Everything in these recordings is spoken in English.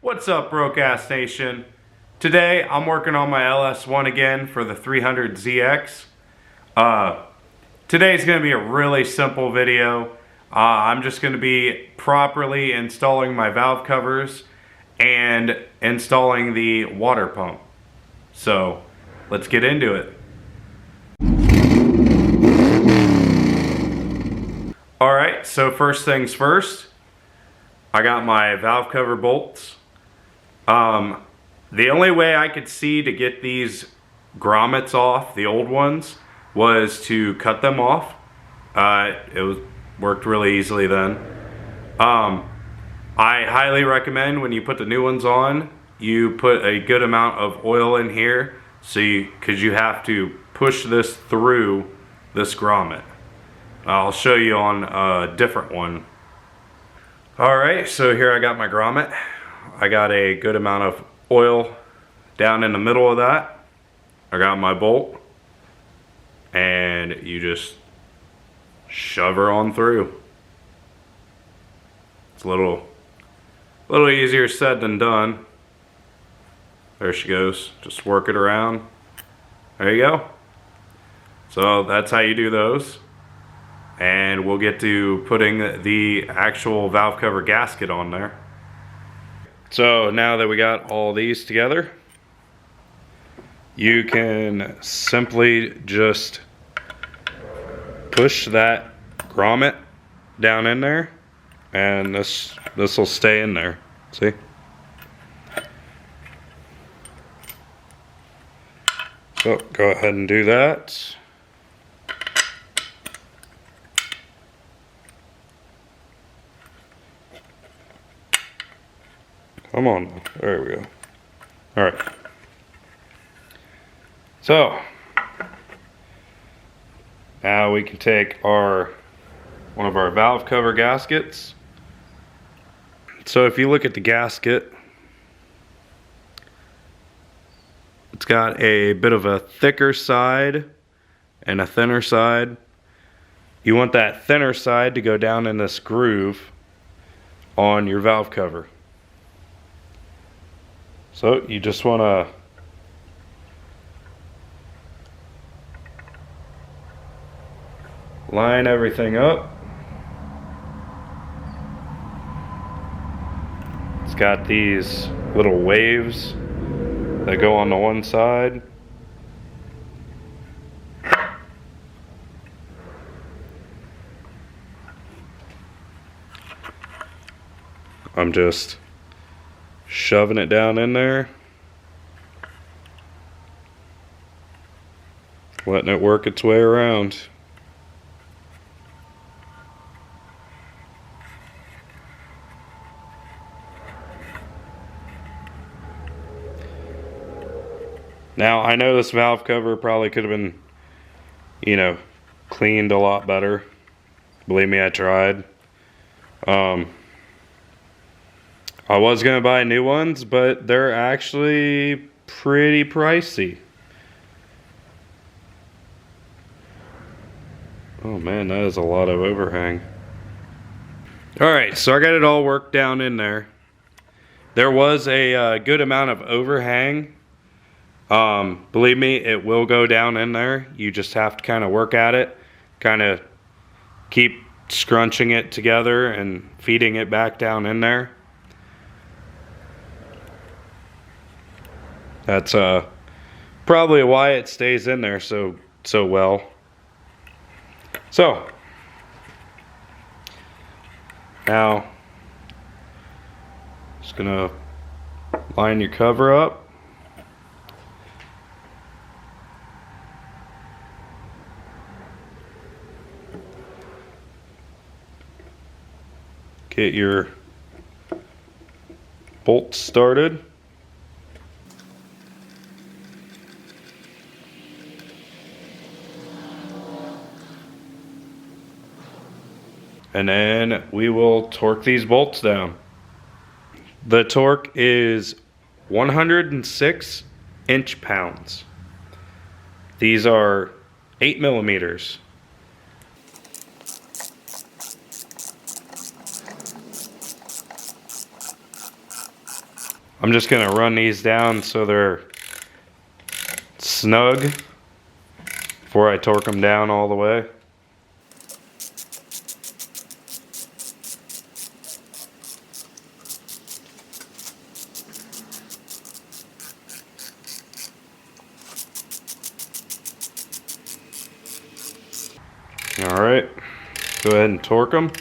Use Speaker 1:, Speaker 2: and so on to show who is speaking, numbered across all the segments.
Speaker 1: What's up, Broadcast Nation? Today I'm working on my LS1 again for the 300ZX. Today's going to be a really simple video. I'm just going to be properly installing my valve covers and installing the water pump. So let's get into it. Alright, so first things first, I got my valve cover bolts. The only way I could see to get these grommets off, the old ones, was to cut them off. Worked really easily then. I highly recommend when you put the new ones on, you put a good amount of oil in here, because you have to push this through this grommet. I'll show you on a different one. Alright, so here I got my grommet. I got a good amount of oil down in the middle of that. I got my bolt, and you just shove her on through. It's a little easier said than done. There she goes. Just work it around. There you go. So that's how you do those. And we'll get to putting the actual valve cover gasket on there. So now that we got all these together, you can simply just push that grommet down in there, and this will stay in there. See? So go ahead and do that. Come on, there we go. All right. So now we can take one of our valve cover gaskets. So if you look at the gasket, it's got a bit of a thicker side and a thinner side. You want that thinner side to go down in this groove on your valve cover. So you just want to line everything up. It's got these little waves that go on the one side. I'm just shoving it down in there, letting it work its way around. Now I know this valve cover probably could have been, cleaned a lot better. Believe me, I tried. I was going to buy new ones, but they're actually pretty pricey. Oh man, that is a lot of overhang. Alright, so I got it all worked down in there. There was a good amount of overhang. Believe me, it will go down in there. You just have to kind of work at it. Kind of keep scrunching it together and feeding it back down in there. That's probably why it stays in there so well. So now just gonna line your cover up. Get your bolts started. And then we will torque these bolts down. The torque is 106 inch-pounds. These are 8 millimeters. I'm just gonna run these down so they're snug before I torque them down all the way. All right, go ahead and torque them.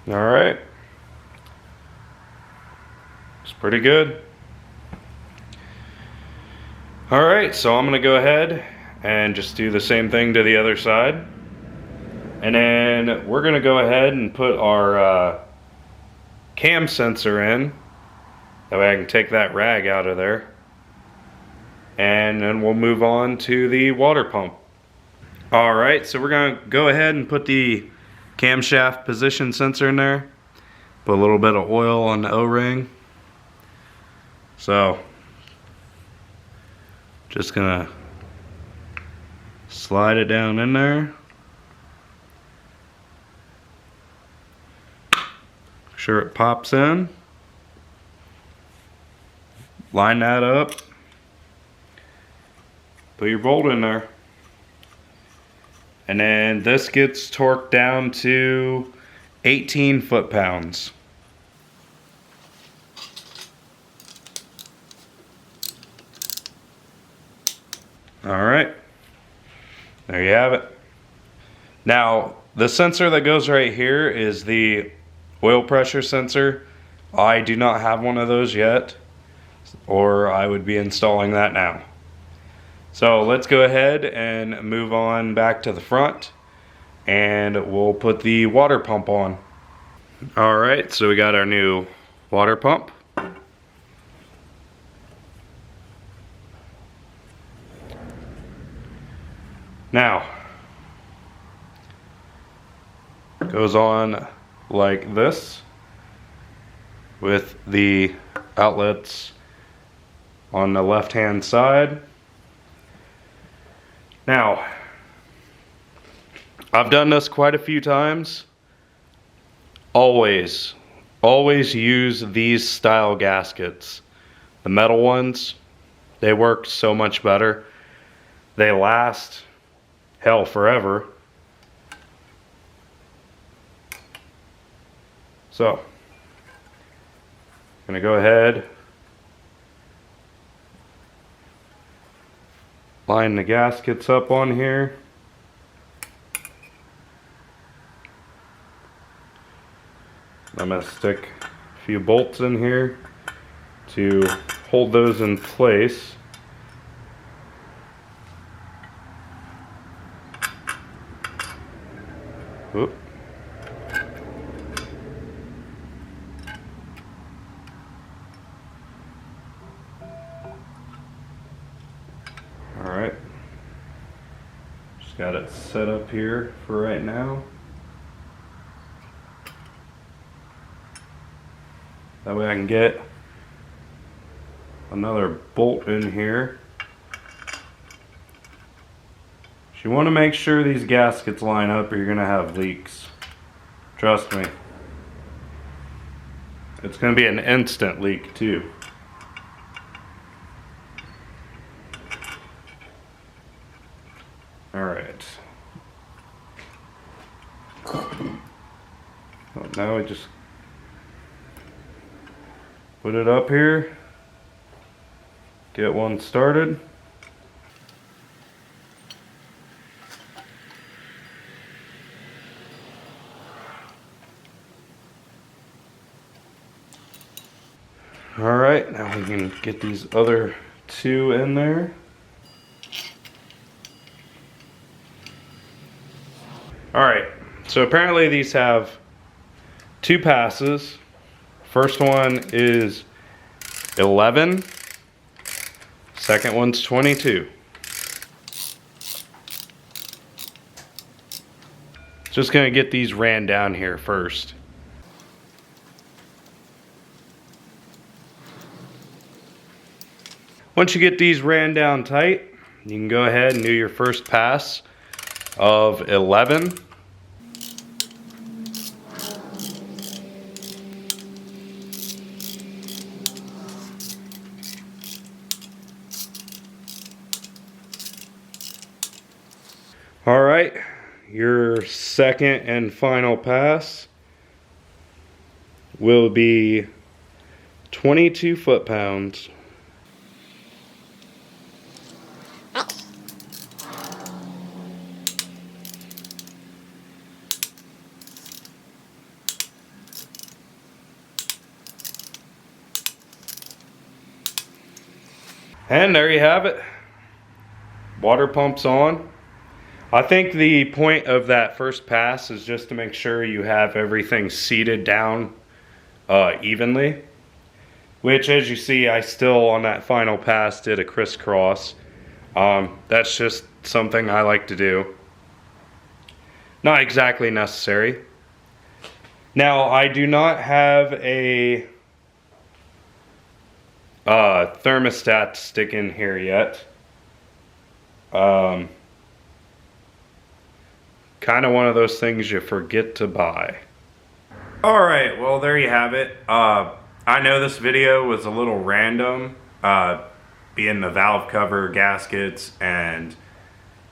Speaker 1: All right, it's pretty good. All right, so I'm gonna go ahead and just do the same thing to the other side. And then we're gonna go ahead and put our cam sensor in. That way I can take that rag out of there. And then we'll move on to the water pump. All right, so we're gonna go ahead and put the camshaft position sensor in there. Put a little bit of oil on the O-ring. So, just gonna slide it down in there. Make sure it pops in. Line that up. Put your bolt in there. And then this gets torqued down to 18 foot-pounds. All right, there you have it. Now, the sensor that goes right here is the oil pressure sensor. I do not have one of those yet, or I would be installing that now. So let's go ahead and move on back to the front, and we'll put the water pump on. All right, so we got our new water pump. Now, it goes on like this with the outlets on the left-hand side. Now, I've done this quite a few times. Always use these style gaskets. The metal ones, they work so much better. They last, hell, forever. So, I'm gonna go ahead, line the gaskets up on here. I'm gonna stick a few bolts in here to hold those in place. Whoop. All right, just got it set up here for right now. That way I can get another bolt in here. You want to make sure these gaskets line up or you're going to have leaks. Trust me. It's going to be an instant leak too. Alright. Well, now we just put it up here. Get one started. Alright, now we can get these other two in there. Alright, so apparently these have two passes. First one is 11, second one's 22. Just gonna get these ran down here first. Once you get these ran down tight, you can go ahead and do your first pass of 11. All right, your second and final pass will be 22 foot-pounds. And there you have it. Water pump's on. I think the point of that first pass is just to make sure you have everything seated down evenly. Which, as you see, I still, on that final pass, did a crisscross. That's just something I like to do. Not exactly necessary. Now, I do not have a thermostat to stick in here yet. Kind of one of those things you forget to buy. Alright, well there you have it. I know this video was a little random, being the valve cover, gaskets, and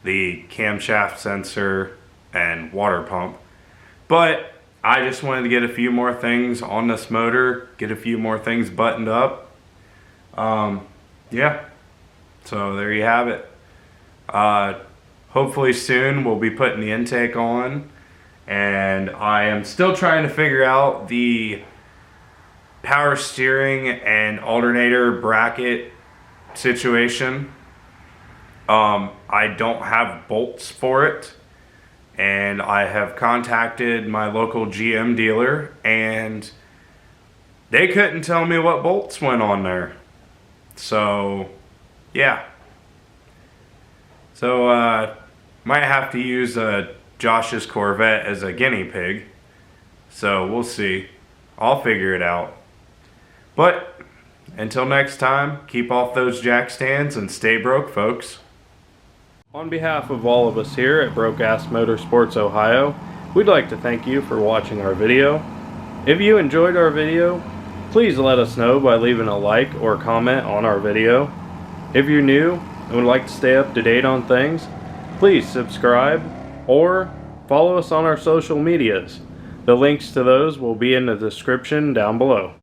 Speaker 1: the camshaft sensor and water pump. But I just wanted to get a few more things on this motor, get a few more things buttoned up. Yeah, so there you have it. Hopefully soon we'll be putting the intake on, and I am still trying to figure out the power steering and alternator bracket situation. I don't have bolts for it, and I have contacted my local GM dealer, and they couldn't tell me what bolts went on there. So, yeah. So, might have to use Josh's Corvette as a guinea pig. So, we'll see. I'll figure it out. But, until next time, keep off those jack stands and stay broke, folks. On behalf of all of us here at Broke Ass Motorsports Ohio, we'd like to thank you for watching our video. If you enjoyed our video, please let us know by leaving a like or comment on our video. If you're new and would like to stay up to date on things, please subscribe or follow us on our social medias. The links to those will be in the description down below.